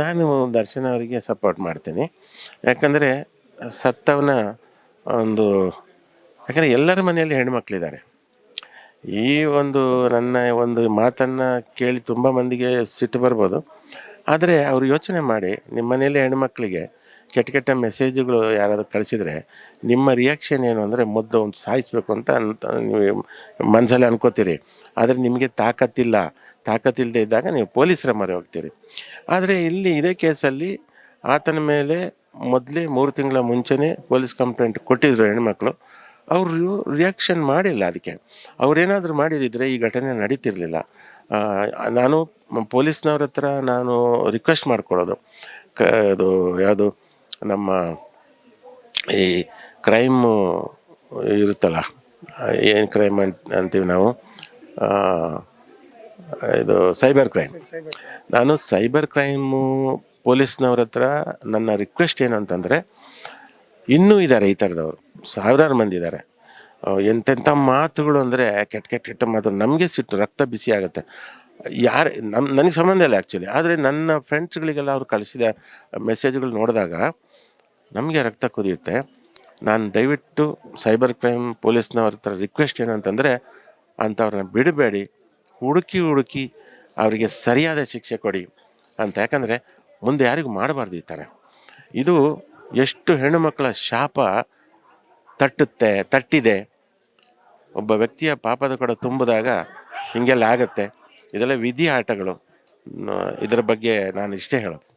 ನಾನು ದರ್ಶನ್ ಅವರಿಗೆ ಸಪೋರ್ಟ್ ಮಾಡ್ತೀನಿ. ಯಾಕಂದರೆ ಸತ್ತವನ ಒಂದು ಯಾಕಂದರೆ ಎಲ್ಲರ ಮನೆಯಲ್ಲಿ ಹೆಣ್ಮಕ್ಳಿದ್ದಾರೆ. ಈ ಒಂದು ನನ್ನ ಒಂದು ಮಾತನ್ನು ಕೇಳಿ ತುಂಬ ಮಂದಿಗೆ ಸಿಟ್ಟು ಬರ್ಬೋದು. ಆದರೆ ಅವರು ಯೋಚನೆ ಮಾಡಿ ನಿಮ್ಮ ಮನೆಯಲ್ಲಿ ಹೆಣ್ಮಕ್ಳಿಗೆ ಕೆಟ್ಟ ಕೆಟ್ಟ ಮೆಸೇಜುಗಳು ಯಾರಾದರೂ ಕಳಿಸಿದರೆ ನಿಮ್ಮ ರಿಯಾಕ್ಷನ್ ಏನು ಅಂದರೆ ಮೊದಲು ಒಂದು ಸಾಯಿಸಬೇಕು ಅಂತ ನೀವು ಮನಸ್ಸಲ್ಲಿ ಅನ್ಕೋತೀರಿ. ಆದರೆ ನಿಮಗೆ ತಾಕತ್ತಿಲ್ಲದೆ ಇದ್ದಾಗ ನೀವು ಪೊಲೀಸರ ಮೊರೆ ಹೋಗ್ತೀರಿ. ಆದರೆ ಇಲ್ಲಿ ಇದೇ ಕೇಸಲ್ಲಿ ಆತನ ಮೇಲೆ ಮೊದಲೇ 3 ತಿಂಗಳ ಮುಂಚೆನೇ ಪೊಲೀಸ್ ಕಂಪ್ಲೇಂಟ್ ಕೊಟ್ಟಿದ್ದರು ಹೆಣ್ಮಕ್ಳು. ಅವರು ರಿಯಾಕ್ಷನ್ ಮಾಡಿಲ್ಲ. ಅದಕ್ಕೆ ಅವರೇನಾದರೂ ಮಾಡಿದಿದ್ದರೆ ಈ ಘಟನೆ ನಡೀತಿರಲಿಲ್ಲ. ನಾನು ಪೊಲೀಸ್ನವ್ರ ಹತ್ರ ನಾನು ರಿಕ್ವೆಸ್ಟ್ ಮಾಡ್ಕೊಳ್ಳೋದು, ಅದು ಯಾವುದು ನಮ್ಮ ಈ ಕ್ರೈಮು ಇರುತ್ತಲ್ಲ, ಏನು ಕ್ರೈಮ್ ಅಂತೀವಿ ನಾವು, ಇದು ಸೈಬರ್ ಕ್ರೈಮ್. ನಾನು ಸೈಬರ್ ಕ್ರೈಮು ಪೊಲೀಸ್ನವ್ರ ಹತ್ರ ನನ್ನ ರಿಕ್ವೆಸ್ಟ್ ಏನು ಅಂತಂದರೆ, ಇನ್ನೂ ಇದ್ದಾರೆ ಈ ಥರದವರು, ಸಾವಿರಾರು ಮಂದಿ ಇದ್ದಾರೆ. ಎಂತೆಂಥ ಮಾತುಗಳು ಅಂದರೆ ಕೆಟ್ಟ ಮಾತು, ನಮಗೆ ಸಿಟ್ಟು, ರಕ್ತ ಬಿಸಿ ಆಗುತ್ತೆ. ಯಾರು ನನಗೆ ಸಂಬಂಧ ಇಲ್ಲ ಆ್ಯಕ್ಚುಲಿ, ಆದರೆ ನನ್ನ ಫ್ರೆಂಡ್ಸ್ಗಳಿಗೆಲ್ಲ ಅವ್ರು ಕಳಿಸಿದ ಮೆಸೇಜ್ಗಳು ನೋಡಿದಾಗ ನಮಗೆ ರಕ್ತ ಕುದಿಯುತ್ತೆ. ನಾನು ದಯವಿಟ್ಟು ಸೈಬರ್ ಕ್ರೈಮ್ ಪೊಲೀಸ್ನವ್ರ ಹತ್ರ ರಿಕ್ವೆಸ್ಟ್ ಏನಂತಂದರೆ, ಅಂಥವ್ರನ್ನ ಬಿಡಬೇಡಿ, ಹುಡುಕಿ ಅವರಿಗೆ ಸರಿಯಾದ ಶಿಕ್ಷೆ ಕೊಡಿ ಅಂತ. ಯಾಕಂದರೆ ಮುಂದೆ ಯಾರಿಗೂ ಮಾಡಬಾರ್ದು ಈ ಥರ. ಇದು ಎಷ್ಟು ಹೆಣ್ಣುಮಕ್ಕಳ ಶಾಪ ತಟ್ಟಿದೆ. ಒಬ್ಬ ವ್ಯಕ್ತಿಯ ಪಾಪದ ಕೊಡ ತುಂಬಿದಾಗ ಹೀಗೆಲ್ಲ ಆಗುತ್ತೆ. ಇದೆಲ್ಲ ವಿಧಿ ಆಟಗಳು. ಇದರ ಬಗ್ಗೆ ನಾನು ಇಷ್ಟೇ ಹೇಳೋದು.